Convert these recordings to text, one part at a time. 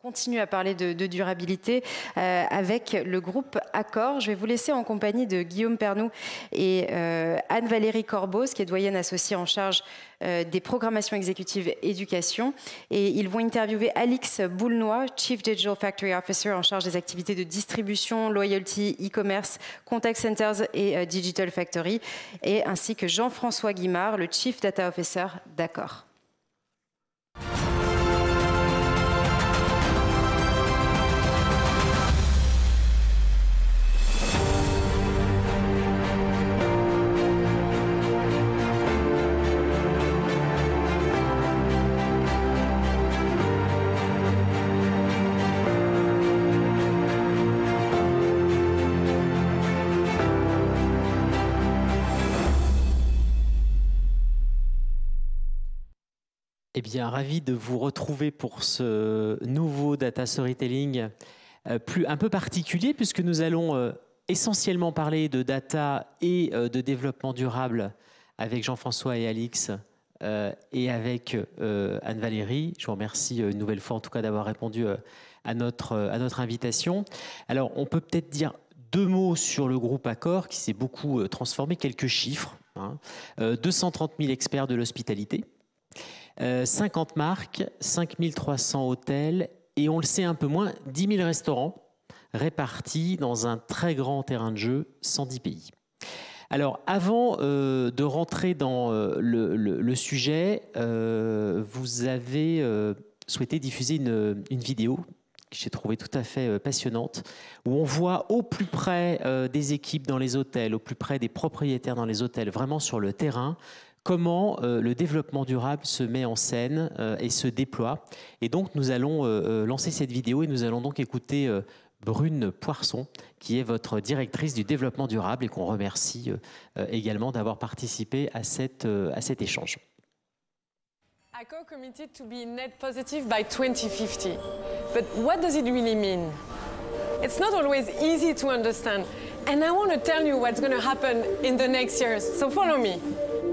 Continue à parler de durabilité avec le groupe Accor. Je vais vous laisser en compagnie de Guillaume Pernoud et Anne-Valérie Corbos, qui est doyenne associée en charge des programmations exécutives éducation. Et ils vont interviewer Alix Boulnois, Chief Digital Factory Officer en charge des activités de distribution, loyalty, e-commerce, contact centers et Digital Factory, et ainsi que Jean-François Guimard, le Chief Data Officer d'Accor. Eh bien, ravi de vous retrouver pour ce nouveau Data Storytelling un peu particulier, puisque nous allons essentiellement parler de data et de développement durable avec Jean-François et Alix et avec Anne-Valérie. Je vous remercie une nouvelle fois en tout cas d'avoir répondu à notre invitation. Alors, on peut peut-être dire deux mots sur le groupe Accor qui s'est beaucoup transformé, quelques chiffres. 230 000 experts de l'hospitalité. 50 marques, 5300 hôtels et on le sait un peu moins, 10 000 restaurants répartis dans un très grand terrain de jeu, 110 pays. Alors avant de rentrer dans le sujet, vous avez souhaité diffuser une vidéo que j'ai trouvée tout à fait passionnante, où on voit au plus près des équipes dans les hôtels, au plus près des propriétaires dans les hôtels, vraiment sur le terrain, comment le développement durable se met en scène et se déploie. Et donc, nous allons lancer cette vidéo et nous allons donc écouter Brune Poisson, qui est votre directrice du développement durable et qu'on remercie également d'avoir participé à cet échange. Accor committed to be net positive by 2050. But what does it really mean? It's not always easy to understand. And I want to tell you what's going to happen in the next years. So follow me.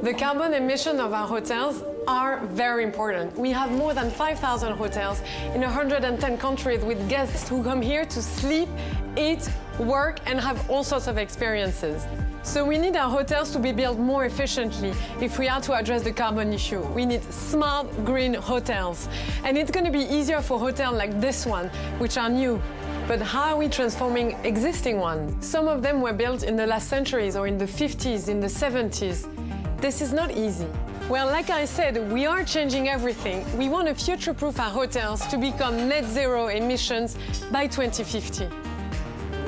The carbon emission of our hotels are very important. We have more than 5,000 hotels in 110 countries with guests who come here to sleep, eat, work, and have all sorts of experiences. So we need our hotels to be built more efficiently if we are to address the carbon issue. We need smart, green hotels. And it's going to be easier for hotels like this one, which are new. But how are we transforming existing ones? Some of them were built in the last centuries or in the 50s, in the 70s. This is not easy. Well, like I said, we are changing everything. We want to future-proof our hotels to become net zero emissions by 2050.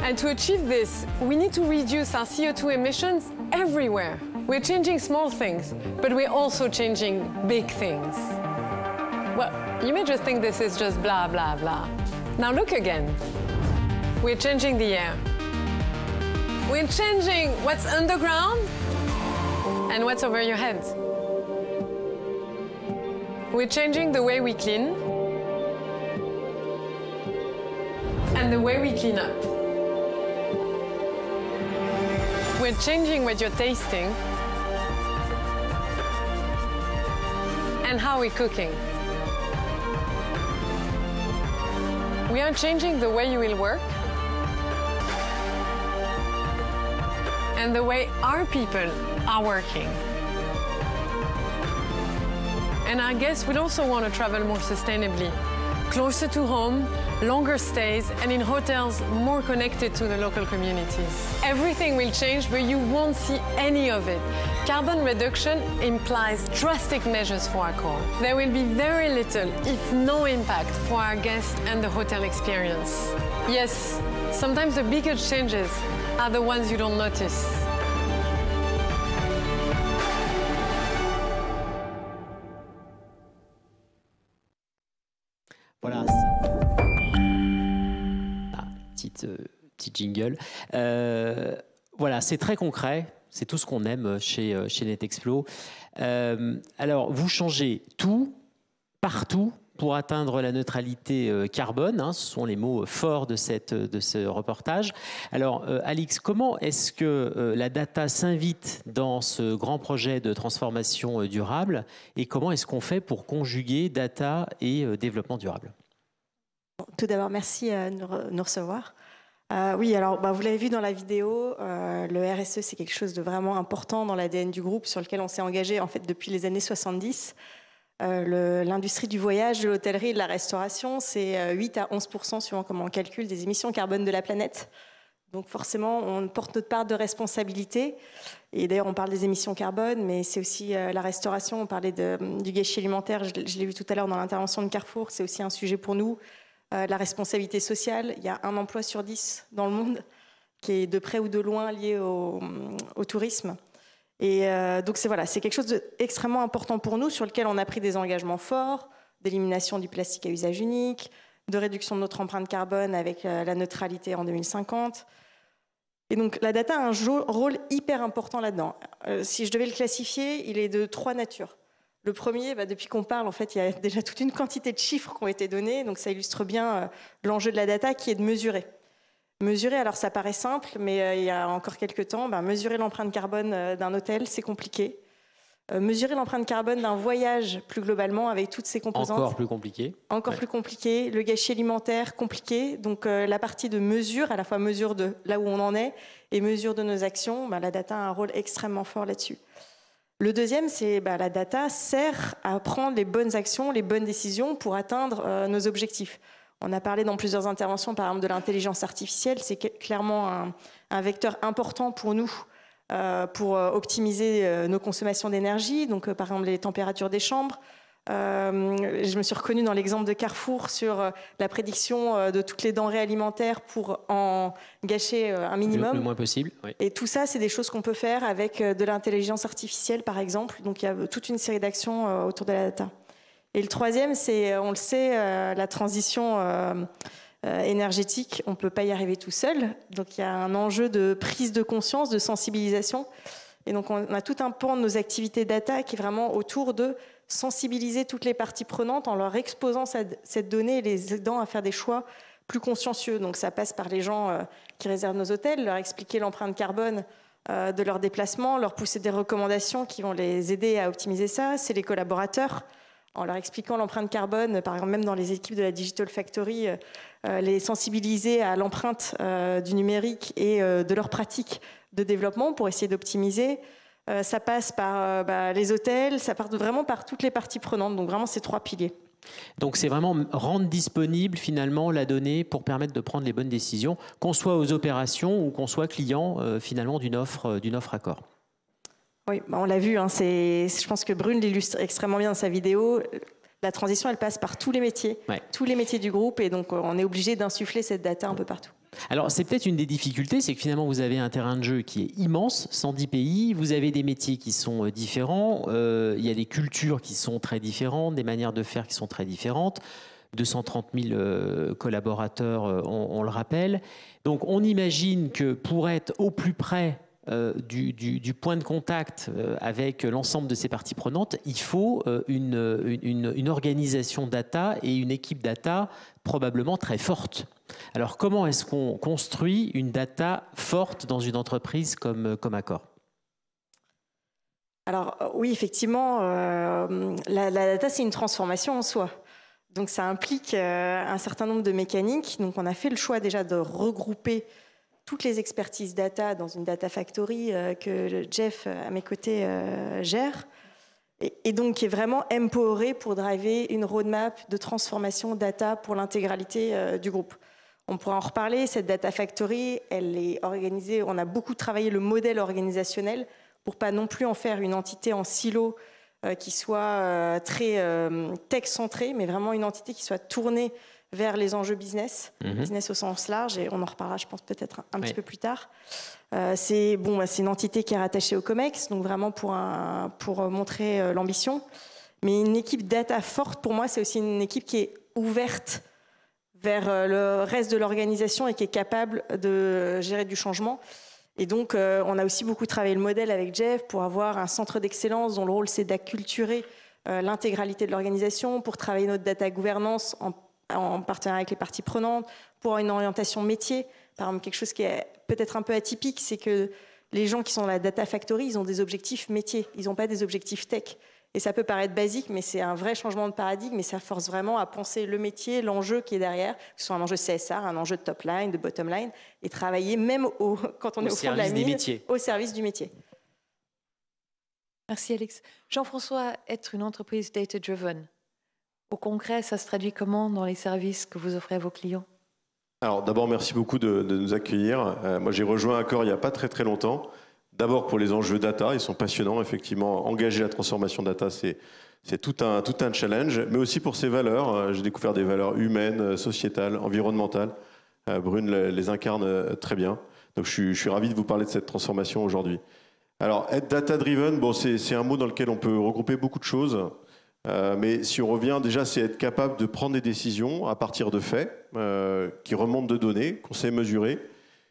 And to achieve this, we need to reduce our CO2 emissions everywhere. We're changing small things, but we're also changing big things. Well, you may just think this is just blah, blah, blah. Now look again. We're changing the air. We're changing what's underground and what's over your head. We're changing the way we clean and the way we clean up. We're changing what you're tasting and how we're cooking. We are changing the way you will work and the way our people are working. And our guests will also want to travel more sustainably, closer to home, longer stays, and in hotels more connected to the local communities. Everything will change, but you won't see any of it. Carbon reduction implies drastic measures for Accor. There will be very little, if no impact for our guests and the hotel experience. Yes, sometimes the biggest changes are the ones you don't notice. Voilà. Petit jingle. Voilà, c'est très concret. C'est tout ce qu'on aime chez NetExplo. Alors, vous changez tout, partout, pour atteindre la neutralité carbone. Hein, ce sont les mots forts de ce reportage. Alors, Alix, comment est-ce que la data s'invite dans ce grand projet de transformation durable et comment est-ce qu'on fait pour conjuguer data et développement durable? Tout d'abord, merci de nous recevoir. Oui, alors vous l'avez vu dans la vidéo, le RSE, c'est quelque chose de vraiment important dans l'ADN du groupe sur lequel on s'est engagé en fait depuis les années 70. L'industrie du voyage, de l'hôtellerie et de la restauration, c'est 8 à 11% suivant comment on calcule des émissions carbone de la planète. Donc forcément, on porte notre part de responsabilité. Et d'ailleurs, on parle des émissions carbone, mais c'est aussi la restauration. On parlait du gâchis alimentaire, je l'ai vu tout à l'heure dans l'intervention de Carrefour, c'est aussi un sujet pour nous. La responsabilité sociale, il y a 1 emploi sur 10 dans le monde qui est de près ou de loin lié au tourisme. Et donc c'est quelque chose d'extrêmement important pour nous, sur lequel on a pris des engagements forts, d'élimination du plastique à usage unique, de réduction de notre empreinte carbone avec la neutralité en 2050. Et donc la data a un rôle hyper important là-dedans. Si je devais le classifier, il est de 3 natures. Le premier, depuis qu'on parle, en fait, il y a déjà toute une quantité de chiffres qui ont été donnés, donc ça illustre bien l'enjeu de la data qui est de mesurer. Mesurer, alors ça paraît simple, mais il y a encore quelques temps, mesurer l'empreinte carbone d'un hôtel, c'est compliqué. Mesurer l'empreinte carbone d'un voyage, plus globalement, avec toutes ses composantes. Encore plus compliqué. Encore plus compliqué. Le gâchis alimentaire, compliqué. Donc la partie de mesure, à la fois mesure de là où on en est et mesure de nos actions, la data a un rôle extrêmement fort là-dessus. Le deuxième, c'est la data sert à prendre les bonnes actions, les bonnes décisions pour atteindre nos objectifs. On a parlé dans plusieurs interventions, par exemple, de l'intelligence artificielle. C'est clairement un vecteur important pour nous pour optimiser nos consommations d'énergie. Donc, par exemple, les températures des chambres. Je me suis reconnue dans l'exemple de Carrefour sur la prédiction de toutes les denrées alimentaires pour en gâcher un minimum. Le moins possible. Oui. Et tout ça, c'est des choses qu'on peut faire avec de l'intelligence artificielle, par exemple. Donc, il y a toute une série d'actions autour de la data. Et le troisième, c'est, on le sait, la transition énergétique. On ne peut pas y arriver tout seul. Donc, il y a un enjeu de prise de conscience, de sensibilisation. Et donc, on a tout un pan de nos activités data qui est vraiment autour de sensibiliser toutes les parties prenantes en leur exposant cette donnée et les aidant à faire des choix plus consciencieux. Donc ça passe par les gens qui réservent nos hôtels, leur expliquer l'empreinte carbone de leurs déplacements, leur pousser des recommandations qui vont les aider à optimiser ça. C'est les collaborateurs, en leur expliquant l'empreinte carbone, par exemple même dans les équipes de la Digital Factory, les sensibiliser à l'empreinte du numérique et de leurs pratiques de développement pour essayer d'optimiser. Ça passe par les hôtels, ça part vraiment par toutes les parties prenantes, donc vraiment ces 3 piliers. Donc c'est vraiment rendre disponible finalement la donnée pour permettre de prendre les bonnes décisions, qu'on soit aux opérations ou qu'on soit client finalement d'une offre Accor. Oui, on l'a vu, je pense que Brune l'illustre extrêmement bien dans sa vidéo. La transition, elle passe par tous les métiers, tous les métiers du groupe, et donc on est obligé d'insuffler cette data un peu partout. Alors, c'est peut-être une des difficultés, c'est que finalement, vous avez un terrain de jeu qui est immense, 110 pays, vous avez des métiers qui sont différents, il y a des cultures qui sont très différentes, des manières de faire qui sont très différentes, 230 000 collaborateurs, on le rappelle. Donc, on imagine que pour être au plus près du point de contact avec l'ensemble de ces parties prenantes, il faut une organisation data et une équipe data probablement très forte. Alors, comment est-ce qu'on construit une data forte dans une entreprise comme Accor ? Alors, oui, effectivement, la data, c'est une transformation en soi. Donc, ça implique un certain nombre de mécaniques. Donc, on a fait le choix déjà de regrouper toutes les expertises data dans une data factory que Jeff, à mes côtés, gère. Et donc, qui est vraiment empoweré pour driver une roadmap de transformation data pour l'intégralité du groupe. On pourra en reparler, cette data factory, elle est organisée, on a beaucoup travaillé le modèle organisationnel pour pas non plus en faire une entité en silo qui soit très tech-centrée, mais vraiment une entité qui soit tournée vers les enjeux business, business au sens large, et on en reparlera, je pense, peut-être un petit peu plus tard. C'est une entité qui est rattachée au COMEX, donc vraiment pour montrer l'ambition. Mais une équipe data forte, pour moi, c'est aussi une équipe qui est ouverte vers le reste de l'organisation et qui est capable de gérer du changement. Et donc, on a aussi beaucoup travaillé le modèle avec Jeff pour avoir un centre d'excellence dont le rôle, c'est d'acculturer l'intégralité de l'organisation, pour travailler notre data gouvernance en partenariat avec les parties prenantes, pour avoir une orientation métier. Par exemple, quelque chose qui est peut-être un peu atypique, c'est que les gens qui sont dans la Data Factory, ils ont des objectifs métiers, ils n'ont pas des objectifs tech. Et ça peut paraître basique, mais c'est un vrai changement de paradigme et ça force vraiment à penser le métier, l'enjeu qui est derrière, que ce soit un enjeu CSR, un enjeu de top line, de bottom line, et travailler même quand on est au fond de la mine, au service du métier. Merci Alix. Jean-François, être une entreprise data-driven, au concret, ça se traduit comment dans les services que vous offrez à vos clients? Alors d'abord, merci beaucoup de nous accueillir. Moi, j'ai rejoint Accor il n'y a pas très longtemps. D'abord pour les enjeux data, ils sont passionnants, effectivement. Engager la transformation data, c'est tout un challenge, mais aussi pour ses valeurs. J'ai découvert des valeurs humaines, sociétales, environnementales. Brune les incarne très bien. Donc je suis ravi de vous parler de cette transformation aujourd'hui. Alors, être data-driven, bon, c'est un mot dans lequel on peut regrouper beaucoup de choses. Mais si on revient, déjà, c'est être capable de prendre des décisions à partir de faits qui remontent de données, qu'on sait mesurer.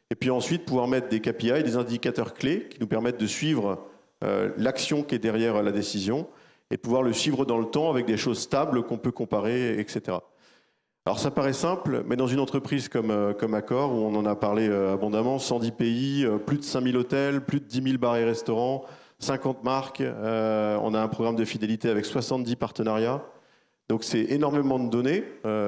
Et puis ensuite, pouvoir mettre des KPI, des indicateurs clés qui nous permettent de suivre l'action qui est derrière la décision et de pouvoir le suivre dans le temps avec des choses stables qu'on peut comparer, etc. Alors ça paraît simple, mais dans une entreprise comme Accor, où on en a parlé abondamment, 110 pays, plus de 5000 hôtels, plus de 10 000 bars et restaurants, 50 marques, on a un programme de fidélité avec 70 partenariats. Donc c'est énormément de données.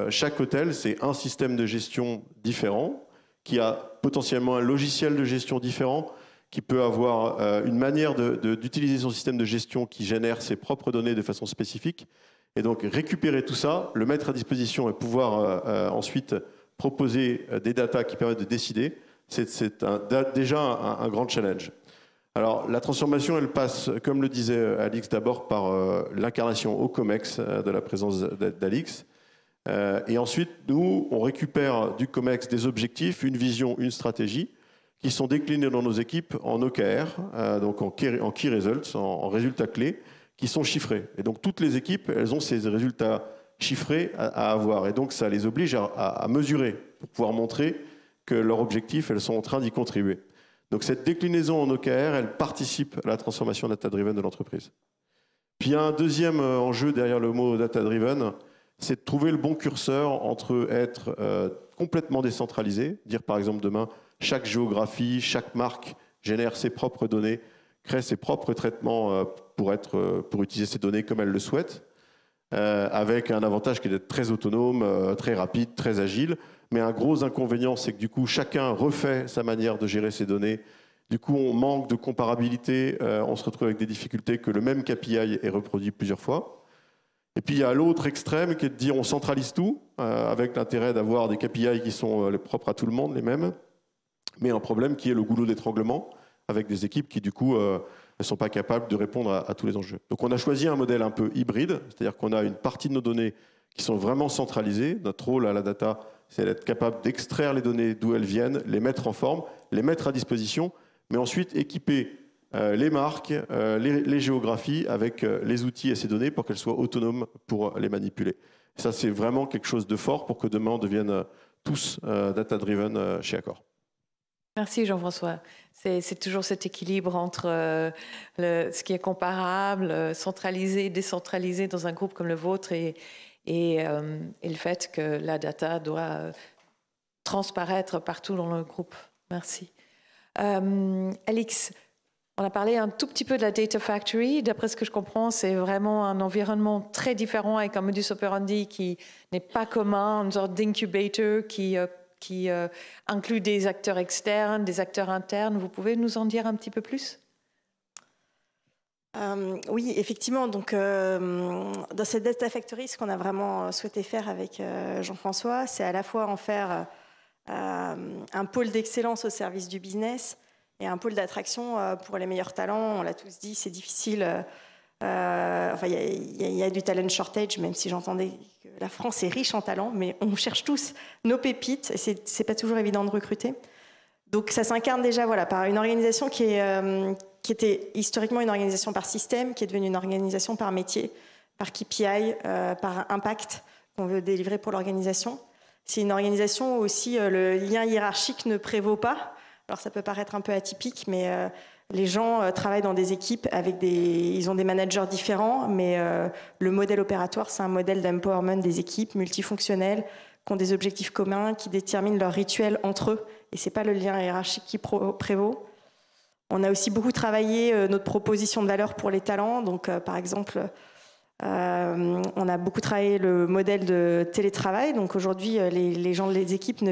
Chaque hôtel, c'est un système de gestion différent, qui a potentiellement un logiciel de gestion différent, qui peut avoir une manière d'utiliser son système de gestion qui génère ses propres données de façon spécifique. Et donc récupérer tout ça, le mettre à disposition et pouvoir ensuite proposer des datas qui permettent de décider, c'est déjà un grand challenge. Alors la transformation, elle passe, comme le disait Alix, d'abord par l'incarnation au COMEX de la présence d'Alix. Et ensuite, nous, on récupère du COMEX des objectifs, une vision, une stratégie, qui sont déclinés dans nos équipes en OKR, donc en Key Results, en résultats clés, qui sont chiffrés. Et donc toutes les équipes, elles ont ces résultats chiffrés à avoir. Et donc ça les oblige à mesurer pour pouvoir montrer que leurs objectifs, elles sont en train d'y contribuer. Donc cette déclinaison en OKR, elle participe à la transformation data-driven de l'entreprise. Puis il y a un deuxième enjeu derrière le mot data-driven, c'est de trouver le bon curseur entre être complètement décentralisé, dire par exemple demain, chaque géographie, chaque marque génère ses propres données, crée ses propres traitements pour utiliser ces données comme elle le souhaite, avec un avantage qui est d'être très autonome, très rapide, très agile. Mais un gros inconvénient, c'est que du coup, chacun refait sa manière de gérer ses données. Du coup, on manque de comparabilité, on se retrouve avec des difficultés que le même KPI est reproduit plusieurs fois. Et puis, il y a l'autre extrême qui est de dire on centralise tout, avec l'intérêt d'avoir des KPI qui sont propres à tout le monde, les mêmes. Mais un problème qui est le goulot d'étranglement, avec des équipes qui, du coup, ne sont pas capables de répondre à tous les enjeux. Donc, on a choisi un modèle un peu hybride, c'est-à-dire qu'on a une partie de nos données qui sont vraiment centralisées. Notre rôle à la data, c'est d'être capable d'extraire les données d'où elles viennent, les mettre en forme, les mettre à disposition, mais ensuite équiper les marques, les géographies avec les outils et ces données pour qu'elles soient autonomes pour les manipuler. Et ça, c'est vraiment quelque chose de fort pour que demain, on devienne tous data-driven chez Accor. Merci Jean-François. C'est toujours cet équilibre entre ce qui est comparable, centralisé, décentralisé dans un groupe comme le vôtre et le fait que la data doit transparaître partout dans le groupe. Merci. Alix, on a parlé un tout petit peu de la Data Factory. D'après ce que je comprends, c'est vraiment un environnement très différent avec un modus operandi qui n'est pas commun, une sorte d'incubator qui inclut des acteurs externes, des acteurs internes. Vous pouvez nous en dire un petit peu plus ? Oui, effectivement. Donc, dans cette Data Factory, ce qu'on a vraiment souhaité faire avec Jean-François, c'est à la fois en faire un pôle d'excellence au service du business et un pôle d'attraction pour les meilleurs talents. On l'a tous dit, c'est difficile. Enfin, il y a du talent shortage, même si j'entendais que la France est riche en talent, mais on cherche tous nos pépites et c'est pas toujours évident de recruter. Donc, ça s'incarne déjà par une organisation qui était historiquement une organisation par système, qui est devenue une organisation par métier, par KPI, par impact qu'on veut délivrer pour l'organisation. C'est une organisation où aussi le lien hiérarchique ne prévaut pas. Alors ça peut paraître un peu atypique, mais les gens travaillent dans des équipes avec ils ont des managers différents, mais le modèle opératoire, c'est un modèle d'empowerment des équipes multifonctionnelles qui ont des objectifs communs, qui déterminent leurs rituels entre eux. Et c'est pas le lien hiérarchique qui prévaut. On a aussi beaucoup travaillé notre proposition de valeur pour les talents. Donc, par exemple, on a beaucoup travaillé le modèle de télétravail. Donc, aujourd'hui, les gens des équipes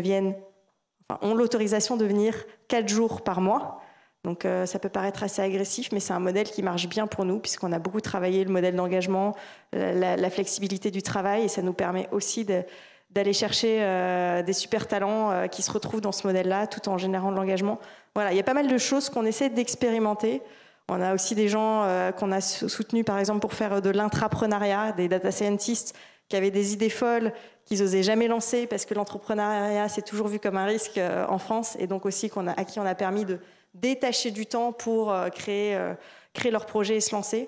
ont l'autorisation de venir 4 jours par mois. Donc, ça peut paraître assez agressif, mais c'est un modèle qui marche bien pour nous, puisqu'on a beaucoup travaillé le modèle d'engagement, la flexibilité du travail, et ça nous permet aussi d'aller chercher des super talents qui se retrouvent dans ce modèle-là, tout en générant de l'engagement. Voilà, il y a pas mal de choses qu'on essaie d'expérimenter. On a aussi des gens qu'on a soutenus, par exemple, pour faire de l'intrapreneuriat, des data scientists qui avaient des idées folles qu'ils n'osaient jamais lancer, parce que l'entrepreneuriat, c'est toujours vu comme un risque en France, et donc aussi à qui on a permis de détacher du temps pour créer leur projet et se lancer.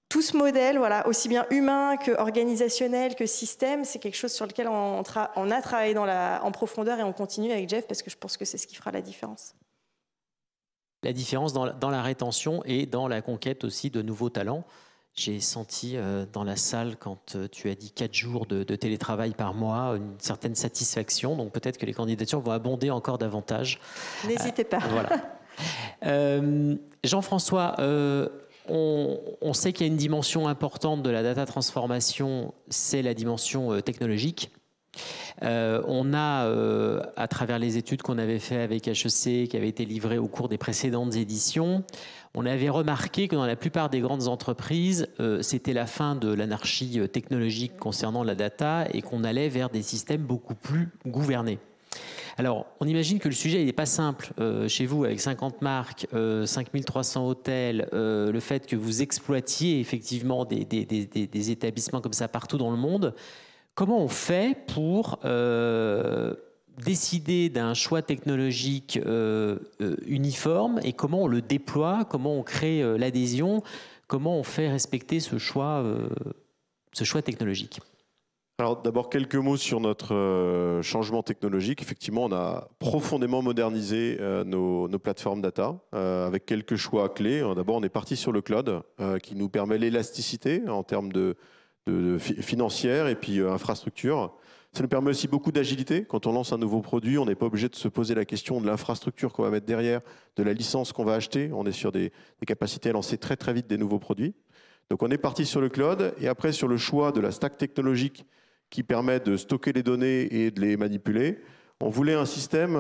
Tout ce modèle, voilà, aussi bien humain que organisationnel que système, c'est quelque chose sur lequel on a travaillé en profondeur, et on continue avec Jeff, parce que je pense que c'est ce qui fera la différence. La différence dans la rétention et dans la conquête aussi de nouveaux talents. J'ai senti dans la salle, quand tu as dit 4 jours de télétravail par mois, une certaine satisfaction. Donc peut-être que les candidatures vont abonder encore davantage. N'hésitez pas. Voilà. Jean-François, on sait qu'il y a une dimension importante de la data transformation, c'est la dimension technologique. On a, à travers les études qu'on avait fait avec HEC, qui avaient été livrées au cours des précédentes éditions, on avait remarqué que dans la plupart des grandes entreprises, c'était la fin de l'anarchie technologique concernant la data, et qu'on allait vers des systèmes beaucoup plus gouvernés. Alors, on imagine que le sujet n'est pas simple chez vous, avec 50 marques, 5300 hôtels, le fait que vous exploitiez effectivement des établissements comme ça partout dans le monde. Comment on fait pour décider d'un choix technologique uniforme, et comment on le déploie, comment on crée l'adhésion, comment on fait respecter ce choix technologique? Alors d'abord quelques mots sur notre changement technologique. Effectivement, on a profondément modernisé nos plateformes data avec quelques choix clés. D'abord, on est parti sur le cloud qui nous permet l'élasticité en termes financière et puis infrastructure. Ça nous permet aussi beaucoup d'agilité. Quand on lance un nouveau produit, on n'est pas obligé de se poser la question de l'infrastructure qu'on va mettre derrière, de la licence qu'on va acheter. On est sur des capacités à lancer très très vite des nouveaux produits. Donc on est parti sur le cloud, et après sur le choix de la stack technologique qui permet de stocker les données et de les manipuler. On voulait un système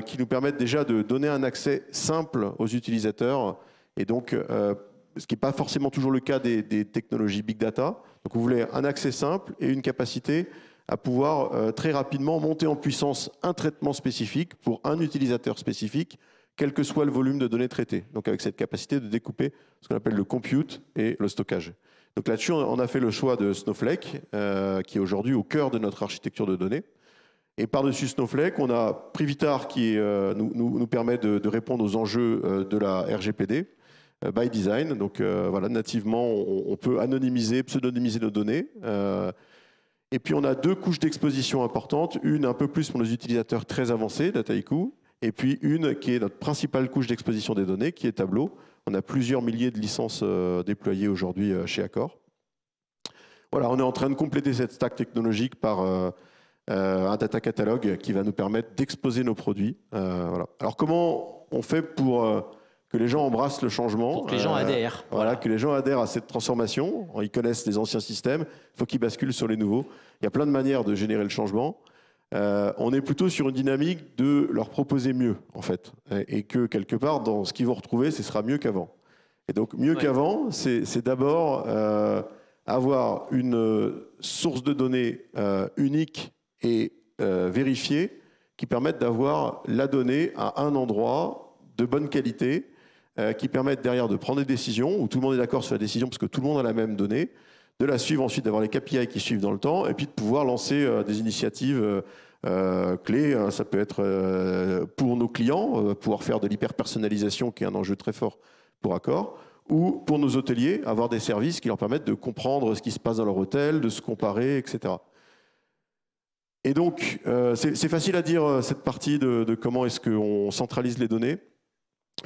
qui nous permette déjà de donner un accès simple aux utilisateurs, et donc ce qui n'est pas forcément toujours le cas des technologies big data. Donc on voulait un accès simple et une capacité à pouvoir très rapidement monter en puissance un traitement spécifique pour un utilisateur spécifique, quel que soit le volume de données traitées. Donc avec cette capacité de découper ce qu'on appelle le compute et le stockage. Donc là-dessus, on a fait le choix de Snowflake, qui est aujourd'hui au cœur de notre architecture de données. Et par-dessus Snowflake, on a Privitar qui nous permet de répondre aux enjeux de la RGPD by design. Donc voilà, nativement, on peut anonymiser, pseudonymiser nos données. Et puis on a 2 couches d'exposition importantes, une un peu plus pour nos utilisateurs très avancés, Dataiku, et puis une qui est notre principale couche d'exposition des données, qui est Tableau. On a plusieurs milliers de licences déployées aujourd'hui chez Accor. Voilà, on est en train de compléter cette stack technologique par un data catalogue qui va nous permettre d'exposer nos produits. Voilà. Alors comment on fait pour que les gens embrassent le changement? Pour que les gens adhèrent. Voilà, que les gens adhèrent à cette transformation. Ils connaissent les anciens systèmes, il faut qu'ils basculent sur les nouveaux. Il y a plein de manières de générer le changement. On est plutôt sur une dynamique de leur proposer mieux, en fait. Et que, quelque part, dans ce qu'ils vont retrouver, ce sera mieux qu'avant. Et donc, mieux qu'avant, c'est d'abord avoir une source de données unique et vérifiée qui permette d'avoir la donnée à un endroit de bonne qualité, qui permettent derrière de prendre des décisions où tout le monde est d'accord sur la décision parce que tout le monde a la même donnée, de la suivre ensuite, d'avoir les KPI qui suivent dans le temps, et puis de pouvoir lancer des initiatives clés. Ça peut être pour nos clients, pouvoir faire de l'hyper-personnalisation qui est un enjeu très fort pour Accor, ou pour nos hôteliers, avoir des services qui leur permettent de comprendre ce qui se passe dans leur hôtel, de se comparer, etc. Et donc, c'est facile à dire cette partie de comment est-ce qu'on centralise les données.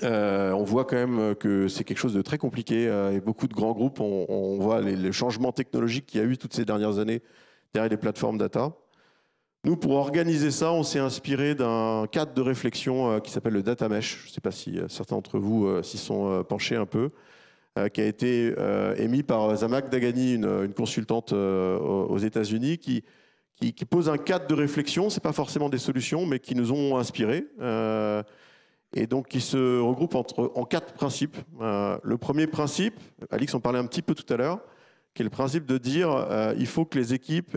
On voit quand même que c'est quelque chose de très compliqué et beaucoup de grands groupes, on voit les changements technologiques qu'il y a eu toutes ces dernières années derrière les plateformes data. Nous, pour organiser ça, on s'est inspiré d'un cadre de réflexion qui s'appelle le Data Mesh. Je ne sais pas si certains d'entre vous s'y sont penchés un peu, qui a été émis par Zamak Dagani, une consultante aux États-Unis, qui pose un cadre de réflexion. Ce n'est pas forcément des solutions, mais qui nous ont inspirés. Et donc, qui se regroupe en 4 principes. Le premier principe, Alix en parlait un petit peu tout à l'heure, qui est le principe de dire il faut que les équipes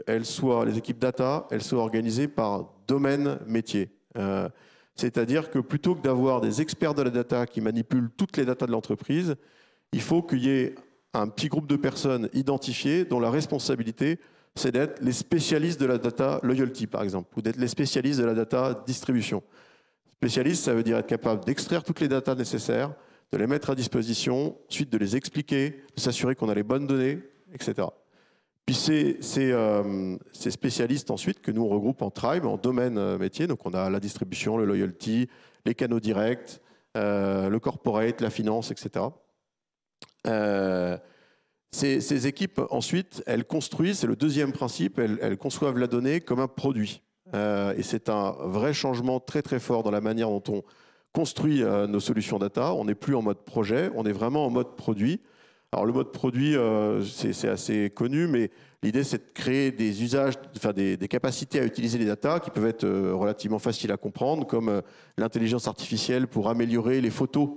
data, elles soient organisées par domaine métier. C'est-à-dire que plutôt que d'avoir des experts de la data qui manipulent toutes les datas de l'entreprise, il faut qu'il y ait un petit groupe de personnes identifiées dont la responsabilité, c'est d'être les spécialistes de la data loyalty, par exemple, ou d'être les spécialistes de la data distribution. Spécialiste, ça veut dire être capable d'extraire toutes les datas nécessaires, de les mettre à disposition, ensuite de les expliquer, de s'assurer qu'on a les bonnes données, etc. Puis ces spécialistes ensuite que nous on regroupe en tribe, en domaine métier. Donc on a la distribution, le loyalty, les canaux directs, le corporate, la finance, etc. Ces équipes ensuite, elles construisent, c'est le deuxième principe, elles conçoivent la donnée comme un produit. Et c'est un vrai changement très très fort dans la manière dont on construit nos solutions data. On n'est plus en mode projet, on est vraiment en mode produit. Alors le mode produit, c'est assez connu, mais l'idée c'est de créer des usages, enfin des capacités à utiliser les datas qui peuvent être relativement faciles à comprendre, comme l'intelligence artificielle pour améliorer les photos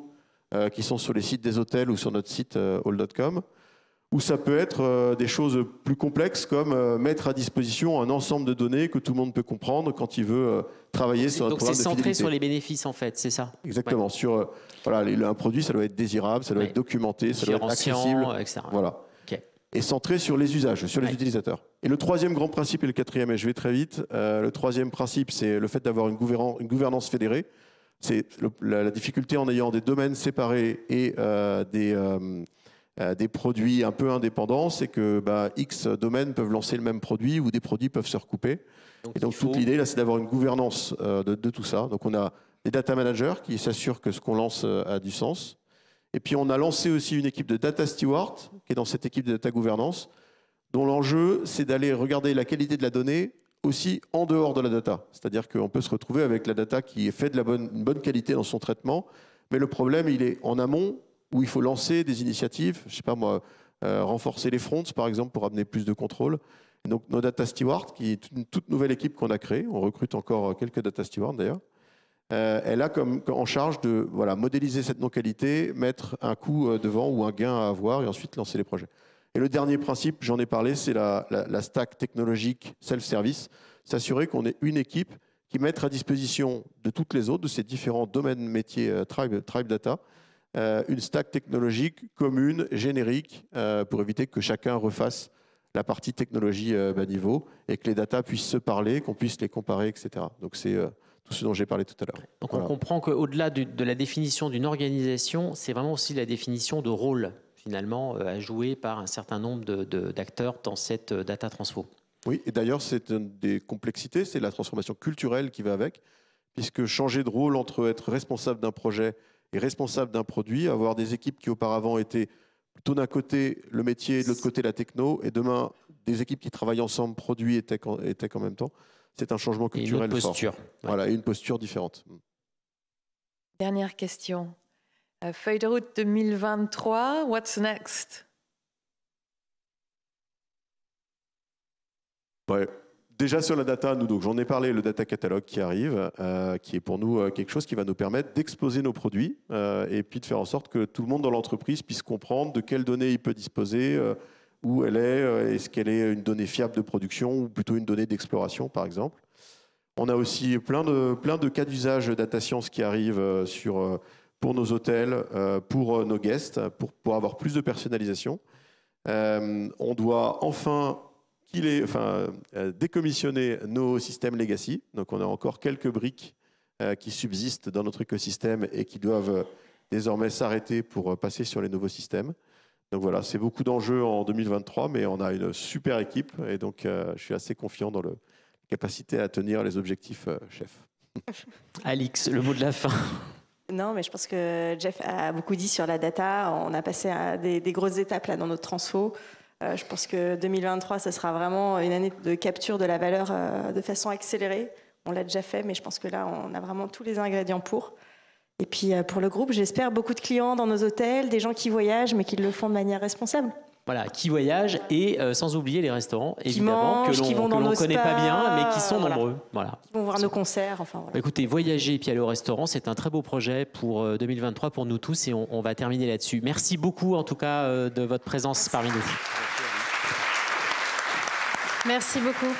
qui sont sur les sites des hôtels ou sur notre site all.com. Ou ça peut être des choses plus complexes comme mettre à disposition un ensemble de données que tout le monde peut comprendre quand il veut travailler sur un programme de fidélité. Donc c'est centré sur les bénéfices en fait, c'est ça? Exactement. Ouais. Sur un produit, ça doit être désirable, ça doit être documenté, ça doit être accessible. Etc. Voilà. Okay. Et centré sur les usages, sur les utilisateurs. Et le troisième grand principe et le quatrième, et je vais très vite, le troisième principe, c'est le fait d'avoir une gouvernance fédérée. C'est la difficulté en ayant des domaines séparés et des produits un peu indépendants, c'est que X domaines peuvent lancer le même produit ou des produits peuvent se recouper. Donc toute l'idée, là, c'est d'avoir une gouvernance de tout ça. Donc on a des data managers qui s'assurent que ce qu'on lance a du sens. Et puis on a lancé aussi une équipe de data steward qui est dans cette équipe de data gouvernance, dont l'enjeu, c'est d'aller regarder la qualité de la donnée aussi en dehors de la data. C'est-à-dire qu'on peut se retrouver avec la data qui est faite de une bonne qualité dans son traitement, mais le problème, il est en amont, où il faut lancer des initiatives, je ne sais pas moi, renforcer les fronts, par exemple, pour amener plus de contrôle. Et donc, nos data stewards, qui est une toute nouvelle équipe qu'on a créée, on recrute encore quelques data stewards d'ailleurs, elle a comme en charge de modéliser cette non-qualité, mettre un coût devant ou un gain à avoir et ensuite lancer les projets. Et le dernier principe, j'en ai parlé, c'est la stack technologique self-service, s'assurer qu'on ait une équipe qui mette à disposition de toutes les autres, de ces différents domaines métiers tribe data, une stack technologique commune, générique, pour éviter que chacun refasse la partie technologie bas niveau et que les datas puissent se parler, qu'on puisse les comparer, etc. Donc c'est tout ce dont j'ai parlé tout à l'heure. Donc on comprend qu'au-delà de la définition d'une organisation, c'est vraiment aussi la définition de rôle, finalement, à jouer par un certain nombre d'acteurs dans cette data transfo. Oui, et d'ailleurs, c'est une des complexités, c'est la transformation culturelle qui va avec, puisque changer de rôle entre être responsable d'un projet et responsable d'un produit, avoir des équipes qui auparavant étaient plutôt d'un côté le métier, de l'autre côté la techno, et demain des équipes qui travaillent ensemble, produits et tech en même temps, c'est un changement culturel fort. Et une posture. Ouais. Voilà, et une posture différente. Dernière question. Feuille de route 2023, what's next? Ouais. Déjà sur la data, nous, donc j'en ai parlé, le data catalogue qui arrive, qui est pour nous quelque chose qui va nous permettre d'exposer nos produits et puis de faire en sorte que tout le monde dans l'entreprise puisse comprendre de quelles données il peut disposer, où elle est, est-ce qu'elle est une donnée fiable de production ou plutôt une donnée d'exploration, par exemple. On a aussi plein de cas d'usage data science qui arrivent pour nos hôtels, pour nos guests, pour avoir plus de personnalisation. On doit enfin décommissionner nos systèmes legacy. Donc on a encore quelques briques qui subsistent dans notre écosystème et qui doivent désormais s'arrêter pour passer sur les nouveaux systèmes. Donc voilà, c'est beaucoup d'enjeux en 2023, mais on a une super équipe et donc je suis assez confiant dans la capacité à tenir les objectifs chefs. Alix, le mot de la fin. Non, mais je pense que Jeff a beaucoup dit sur la data. On a passé à des grosses étapes là, dans notre transfo. Je pense que 2023, ça sera vraiment une année de capture de la valeur de façon accélérée. On l'a déjà fait, mais je pense que là, on a vraiment tous les ingrédients pour. Et puis pour le groupe, j'espère beaucoup de clients dans nos hôtels, des gens qui voyagent, mais qui le font de manière responsable. Voilà, qui voyagent et sans oublier les restaurants, évidemment, mangent, que l'on ne connaît pas bien, mais qui sont nombreux. Voilà. Qui vont voir nos concerts. Enfin, voilà. Écoutez, voyager et puis aller au restaurant, c'est un très beau projet pour 2023 pour nous tous et on va terminer là-dessus. Merci beaucoup en tout cas de votre présence parmi nous. Merci beaucoup.